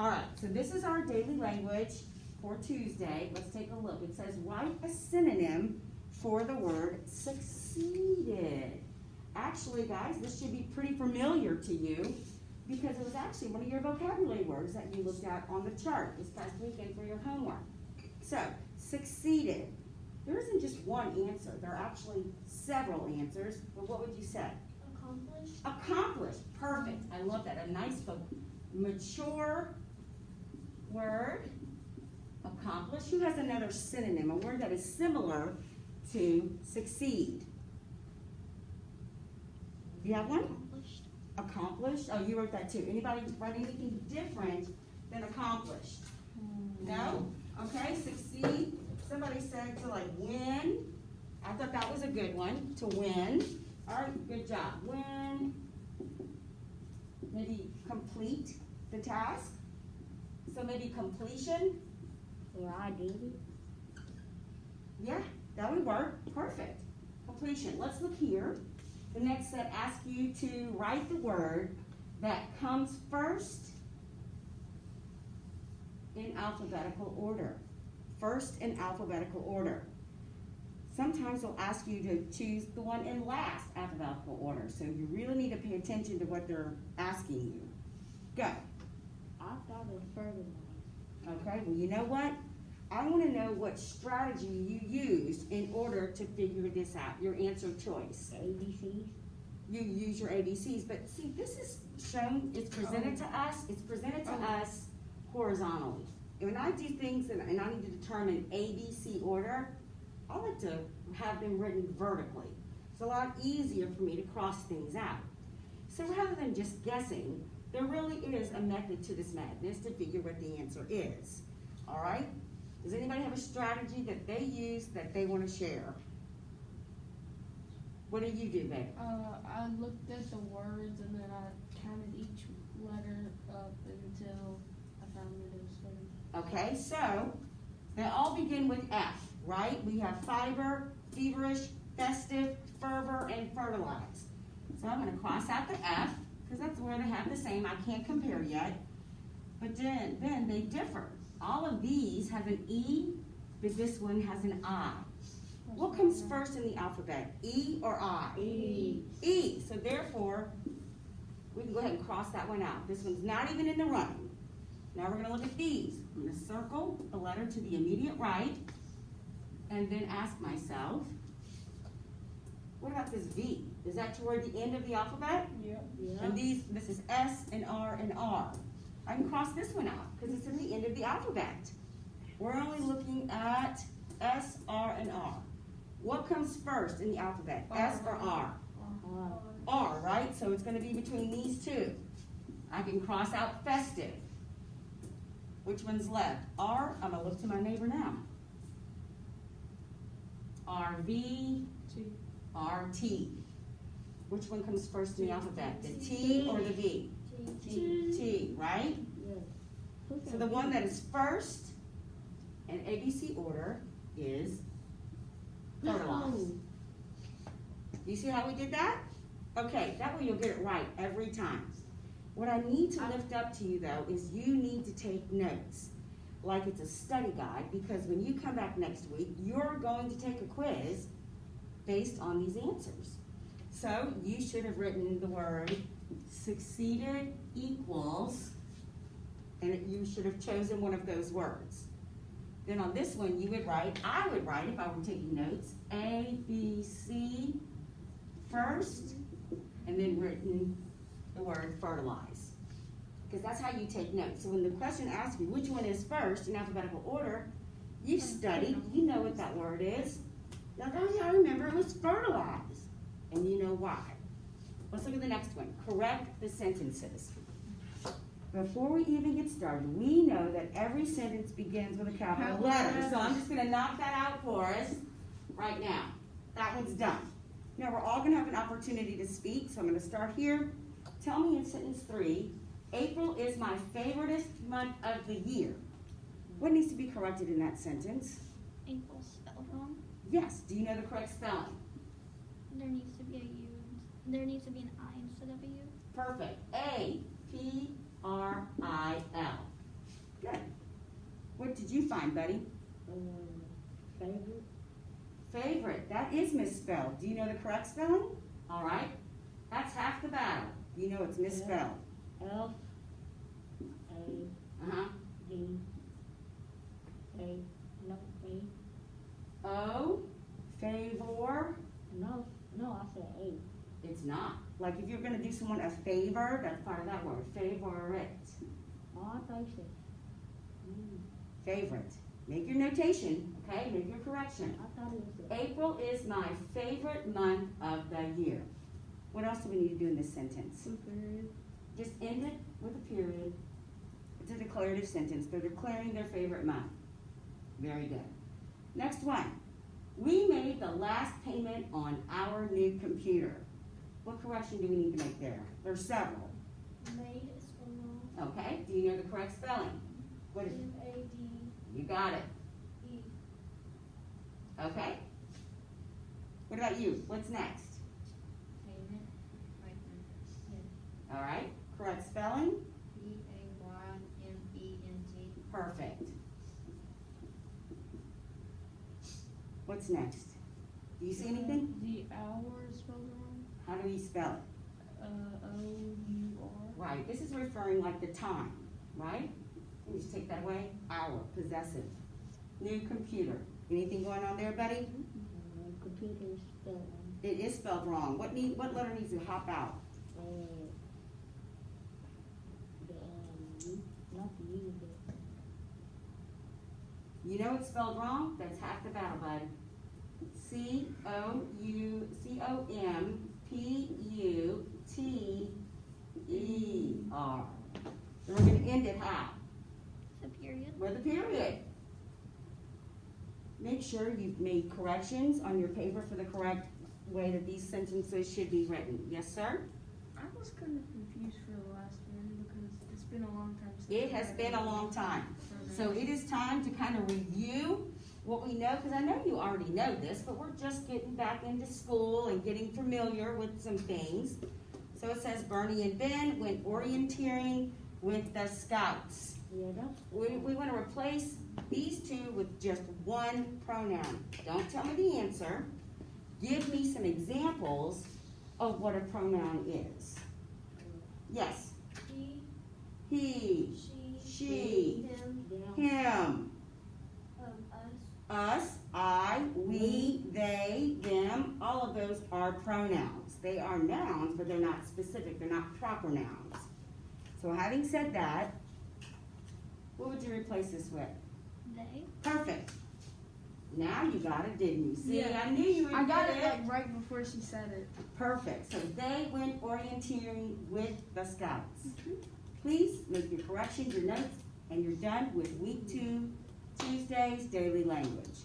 All right, so this is our daily language for Tuesday. Let's take a look. It says, write a synonym for the word succeeded. Actually, guys, this should be pretty familiar to you because it was actually one of your vocabulary words that you looked at on the chart this past weekend for your homework. So, succeeded. There isn't just one answer. There are actually several answers, but what would you say? Accomplished. Accomplished. Perfect. I love that. A nice, mature word. Accomplished. Who has another synonym, a word that is similar to succeed? Do you have one? Accomplished. Accomplished. Oh, you wrote that too. Anybody write anything different than accomplished? No? Okay, succeed. Somebody said to like win. I thought that was a good one, to win. All right, good job. Win. Maybe complete the task. So maybe completion. Yeah, I did it. Yeah, that would work. Perfect. Completion. Let's look here. The next set asks you to write the word that comes first in alphabetical order. First in alphabetical order. Sometimes they'll ask you to choose the one in last alphabetical order. So you really need to pay attention to what they're asking you. Go. I thought it further. Okay, well, you know what? I want to know what strategy you used in order to figure this out, your answer choice. ABCs. You use your ABCs, but see, this is shown, it's presented to us horizontally. When I do things and I need to determine ABC order, I like to have them written vertically. It's a lot easier for me to cross things out. So rather than just guessing, there really is a method to this madness to figure what the answer is. All right? Does anybody have a strategy that they use that they want to share? What do you do, babe? I looked at the words and then I counted each letter up until I found what it was for. Okay, so they all begin with F, right? We have fiber, feverish, festive, fervor, and fertilize. So I'm going to cross out the F because that's where they have the same. I can't compare yet. But then they differ. All of these have an E, but this one has an I. What comes first in the alphabet, E or I? E. E. So therefore, we can go ahead and cross that one out. This one's not even in the running. Now we're going to look at these. I'm going to circle the letter to the immediate right and then ask myself, what about this V? Is that toward the end of the alphabet? Yep. And this is S and R and R. I can cross this one out because it's at the end of the alphabet. We're only looking at S, R, and R. What comes first in the alphabet, S or R? R, right? So it's going to be between these two. I can cross out festive. Which one's left? R, I'm going to look to my neighbor now. RV, RT. Which one comes first in the alphabet? The T or the V? T, right? So the one that is first in ABC order is fertilize. You see how we did that? Okay, that way you'll get it right every time. What I need to lift up to you though is you need to take notes like it's a study guide because when you come back next week, you're going to take a quiz based on these answers. So you should have written the word succeeded equals, and you should have chosen one of those words. Then on this one, I would write, if I were taking notes, A, B, C first, and then written the word fertilize. Because that's how you take notes. So when the question asks you which one is first in alphabetical order, you've studied, you know what that word is. Like, oh yeah, I remember it was fertilize. And you know why. Let's look at the next one. Correct the sentences. Before we even get started, we know that every sentence begins with a capital letter. So I'm just going to knock that out for us right now. That one's done. Now we're all going to have an opportunity to speak, so I'm going to start here. Tell me in sentence 3, April is my favoriteest month of the year. What needs to be corrected in that sentence? April spelled wrong. Yes. Do you know the correct spelling? There needs to be a U. There needs to be an I instead of a U. Perfect. A-P-R-I-L. did you find, buddy? Favorite. Favorite, that is misspelled. Do you know the correct spelling? All right, that's half the battle. You know it's misspelled. F A Uh-huh. D A no A O, favor. no I said A. It's not. Like if you're gonna do someone a favor, that's part of that word, favorite. Oh, I thought you said Favorite. Make your notation, okay? Make your correction. I thought it was a April is my favorite month of the year. What else do we need to do in this sentence? Period. Just end it with a period. It's a declarative sentence. They're declaring their favorite month. Very good. Next one. We made the last payment on our new computer. What correction do we need to make there? There's several. Made is spelled wrong. Okay, do you know the correct spelling? What is M-A-D-E. You got it. Okay. What about you? What's next? Payment, All right, correct spelling? Payment. Perfect. What's next? Do you see anything? The hour is spelled wrong. How do you spell it? O-U-R. Right, this is referring like the time, right? Let me just take that away. Hour, possessive. New computer. Anything going on there, buddy? computer is spelled It is spelled wrong. What letter needs to hop out? not the U, but You know it's spelled wrong? That's half the battle, bud. C-O-U-C-O-M-P-U-T-E-R. So we're gonna end it how? The period. With a period. Make sure you've made corrections on your paper for the correct way that these sentences should be written. Yes, sir? I was kind of confused for the last one because it's been a long time since. It has been a long time. So it is time to kind of review what we know, because I know you already know this, but we're just getting back into school and getting familiar with some things. So it says Bernie and Ben went orienteering with the Scouts. yeah, that's We want to replace these two with just one pronoun. Don't tell me the answer. Give me some examples of what a pronoun is. Yes. He, she, him, them. him, us, us, I, we, they, them. All of those are pronouns. They are nouns, but they're not specific. They're not proper nouns. So having said that, what would you replace this with? they, Perfect. Now you got it, didn't you? See, Yeah. I knew you would I got get it like right before she said it. Perfect. So they went orienteering with the Scouts. Please make your corrections, your notes, and you're done with week 2, Tuesday's daily language.